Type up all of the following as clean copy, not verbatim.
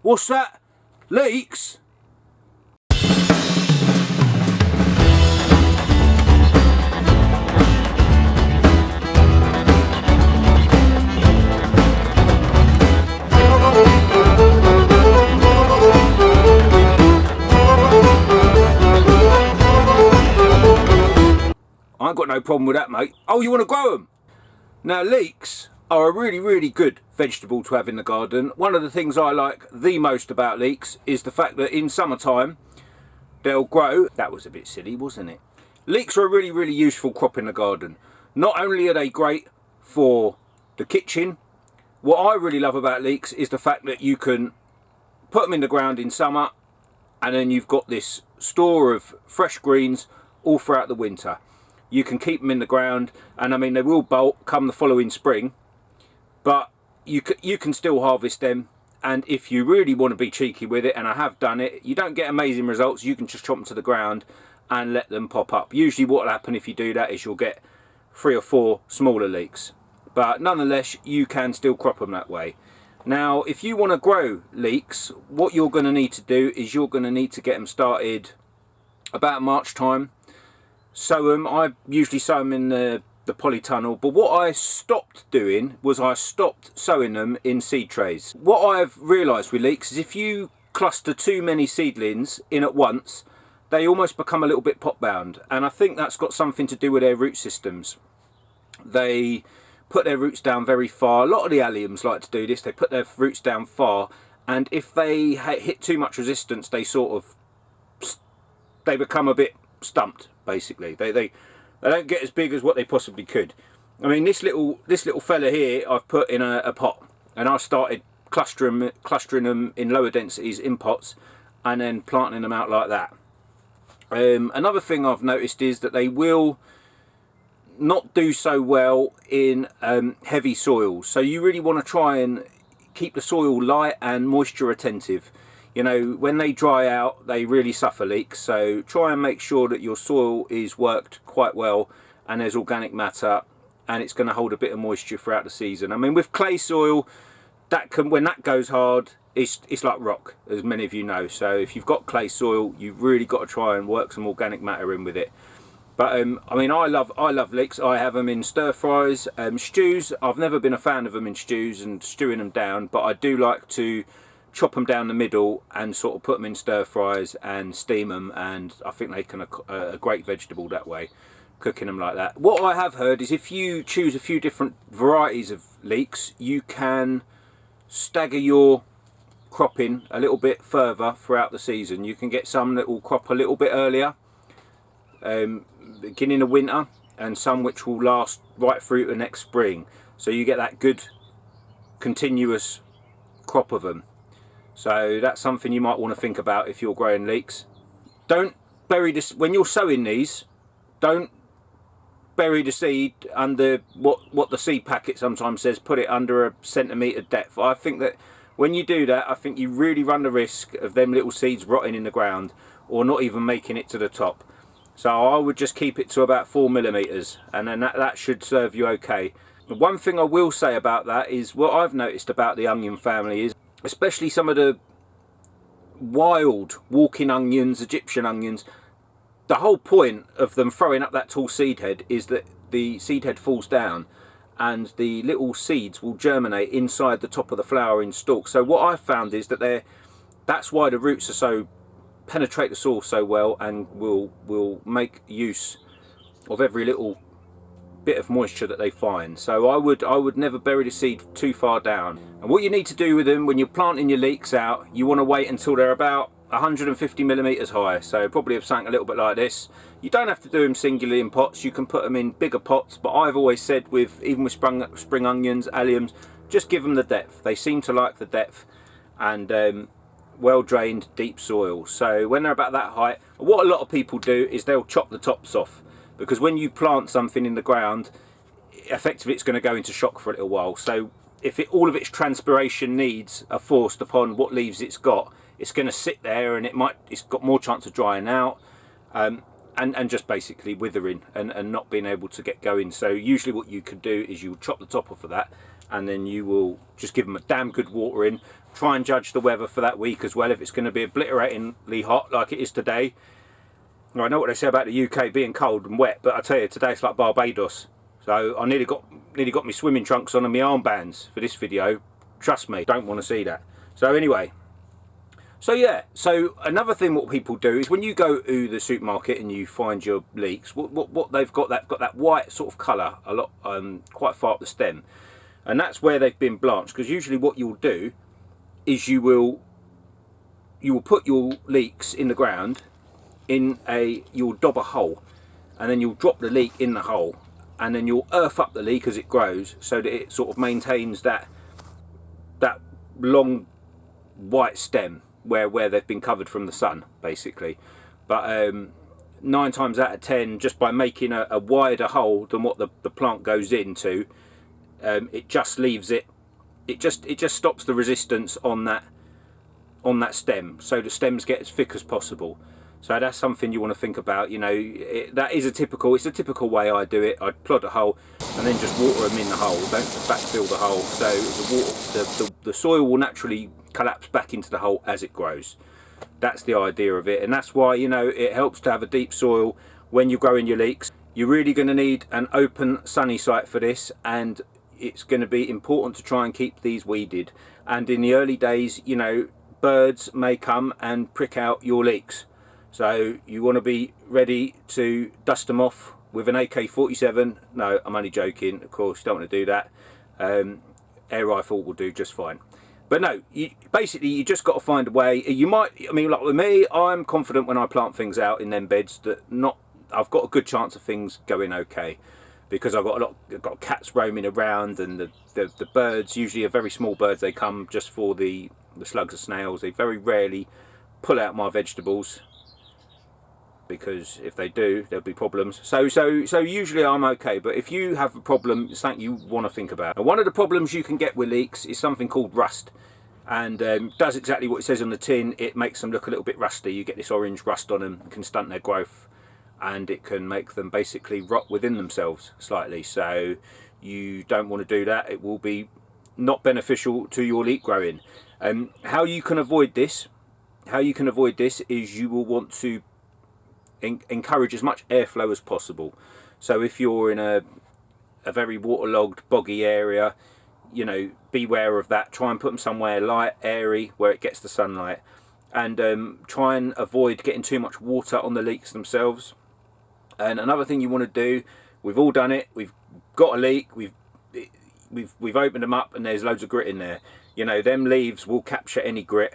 What's that? Leeks? I ain't got no problem with that, mate. Oh, you want to grow them? Now, leeks are a really good vegetable to have in the garden. One of the things I like the most about leeks is the fact that in summertime they'll grow. That was a bit silly, wasn't it? Leeks are a really useful crop in the garden. Not only are they great for the kitchen, what I really love about leeks is the fact that you can put them in the ground in summer and then you've got this store of fresh greens all throughout the winter. You can keep them in the ground, and I mean they will bolt come the following spring, but you can still harvest them. And if you really want to be cheeky with it, and I have done it, you don't get amazing results. You can just chop them to the ground and let them pop up. Usually what will happen if you do that is you'll get 3 or 4 smaller leeks, but nonetheless you can still crop them that way. Now if you want to grow leeks, what you're going to need to do is you're going to need to get them started about March time. Sow them. I usually sow them in the polytunnel, but what I stopped doing was I stopped sowing them in seed trays. What I've realised with leeks is if you cluster too many seedlings in at once, they almost become a little bit pot bound, and I think that's got something to do with their root systems. They put their roots down very far. A lot of the alliums like to do this. They put their roots down far, and if they hit too much resistance, they become a bit stumped. Basically, they don't get as big as what they possibly could. I mean, this little fella here I've put in a pot, and I started clustering them in lower densities in pots, and then planting them out like that. Another thing I've noticed is that they will not do so well in heavy soils. So you really want to try and keep the soil light and moisture retentive. You know, when they dry out, they really suffer leaks. So try and make sure that your soil is worked quite well and there's organic matter, and it's going to hold a bit of moisture throughout the season. I mean, with clay soil, when that goes hard, it's like rock, as many of you know. So if you've got clay soil, you've really got to try and work some organic matter in with it. But I mean, I love leeks. I have them in stir fries, stews. I've never been a fan of them in stews and stewing them down, but I do like to chop them down the middle and sort of put them in stir fries and steam them, and I think they can a great vegetable that way, cooking them like that. What I have heard is if you choose a few different varieties of leeks, you can stagger your cropping a little bit further throughout the season. You can get some that will crop a little bit earlier, beginning of winter, and some which will last right through to next spring, so you get that good continuous crop of them. So that's something you might want to think about if you're growing leeks. Don't bury this when you're sowing these. Don't bury the seed under what the seed packet sometimes says. Put it under a centimetre depth. I think that when you do that, I think you really run the risk of them little seeds rotting in the ground or not even making it to the top. So I would just keep it to about 4 millimetres, and then that should serve you okay. The one thing I will say about that is what I've noticed about the onion family is, especially some of the wild walking onions, Egyptian onions, the whole point of them throwing up that tall seed head is that the seed head falls down and the little seeds will germinate inside the top of the flowering stalk. So what I've found is that that's why the roots are penetrate the soil so well and will make use of every little bit of moisture that they find. So I would never bury the seed too far down. And what you need to do with them when you're planting your leeks out, you want to wait until they're about 150 millimeters high. So probably have something a little bit like this. You don't have to do them singularly in pots. You can put them in bigger pots, but I've always said even with spring onions, alliums, just give them the depth. They seem to like the depth and well drained deep soil. So when they're about that height, what a lot of people do is they'll chop the tops off, because when you plant something in the ground, effectively it's going to go into shock for a little while. So if all of its transpiration needs are forced upon what leaves it's got, it's going to sit there and it's got more chance of drying out and just basically withering and not being able to get going. So usually what you could do is you chop the top off of that and then you will just give them a damn good watering. Try and judge the weather for that week as well. If it's going to be obliteratingly hot like it is today, I know what they say about the UK being cold and wet, but I tell you, today it's like Barbados. So I nearly got my swimming trunks on and my armbands for this video. Trust me, don't want to see that. So anyway, so yeah, so another thing what people do is when you go to the supermarket and you find your leeks, what they've got that white sort of colour a lot, quite far up the stem, and that's where they've been blanched. Because usually what you'll do is you will put your leeks in the ground. You'll dob a hole, and then you'll drop the leek in the hole, and then you'll earth up the leek as it grows, so that it sort of maintains that long white stem where they've been covered from the sun, basically. But 9 times out of 10, just by making a wider hole than what the plant goes into, it just leaves it. It just stops the resistance on that stem, so the stems get as thick as possible. So that's something you want to think about. You know, it's a typical way I do it. I plod a hole and then just water them in the hole. Don't backfill the hole, so the soil will naturally collapse back into the hole as it grows. That's the idea of it, and that's why, you know, it helps to have a deep soil when you're growing your leeks. You're really going to need an open, sunny site for this, and it's going to be important to try and keep these weeded. And in the early days, you know, birds may come and prick out your leeks. So you want to be ready to dust them off with an AK-47. No, I'm only joking. Of course, you don't want to do that. Air rifle will do just fine. But no, basically you just got to find a way. I mean, like with me, I'm confident when I plant things out in them beds that I've got a good chance of things going okay, because I've got cats roaming around, and the birds usually are very small birds. They come just for the slugs and snails. They very rarely pull out my vegetables, because if they do, there'll be problems. So usually I'm okay, but if you have a problem, it's something you want to think about. And one of the problems you can get with leeks is something called rust, and does exactly what it says on the tin. It makes them look a little bit rusty. You get this orange rust on them. It can stunt their growth, and it can make them basically rot within themselves slightly. So you don't want to do that. It will be not beneficial to your leek growing. How you can avoid this is you will want to encourage as much airflow as possible. So if you're in a very waterlogged, boggy area, you know, beware of that. Try and put them somewhere light, airy, where it gets the sunlight, and try and avoid getting too much water on the leeks themselves. And another thing you want to do, we've all done it. We've got a leek, we've opened them up, and there's loads of grit in there. You know, them leaves will capture any grit,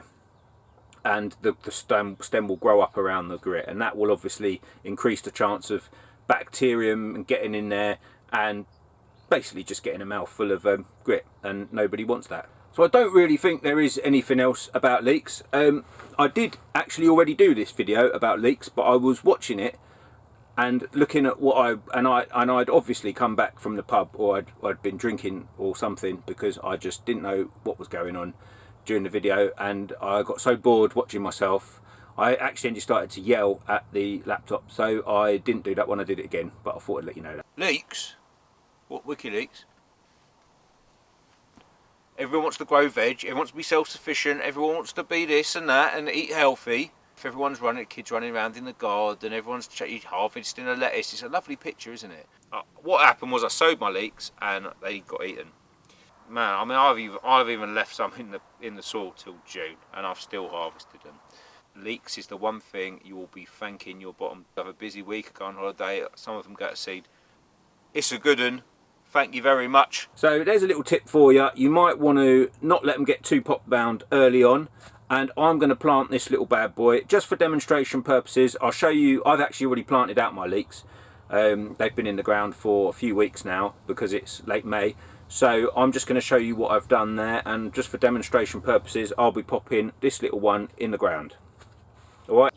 and the stem will grow up around the grit, and that will obviously increase the chance of bacterium getting in there and basically just getting a mouthful of grit, and nobody wants that. So I don't really think there is anything else about leeks. I did actually already do this video about leeks, but I was watching it and looking at I'd obviously come back from the pub, or I'd been drinking or something, because I just didn't know what was going on during the video, and I got so bored watching myself, I accidentally started to yell at the laptop. So I didn't do that when I did it again, but I thought I'd let you know that. Leeks? What wiki leeks? Everyone wants to grow veg, everyone wants to be self-sufficient, everyone wants to be this and that and eat healthy. If everyone's running, kids running around in the garden, everyone's harvesting a lettuce. It's a lovely picture, isn't it? What happened was I sowed my leeks and they got eaten. Man, I mean, I've even left some in the soil till June, and I've still harvested them. Leeks is the one thing you will be thanking your bottom. Have a busy week, go on holiday, some of them go to seed. It's a good one. Thank you very much. So there's a little tip for you. You might want to not let them get too pot bound early on, and I'm going to plant this little bad boy just for demonstration purposes. I'll show you. I've actually already planted out my leeks. They've been in the ground for a few weeks now because it's late May. So I'm just going to show you what I've done there, and just for demonstration purposes I'll be popping this little one in the ground. Alright.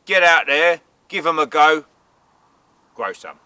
Get out there, give them a go, grow some.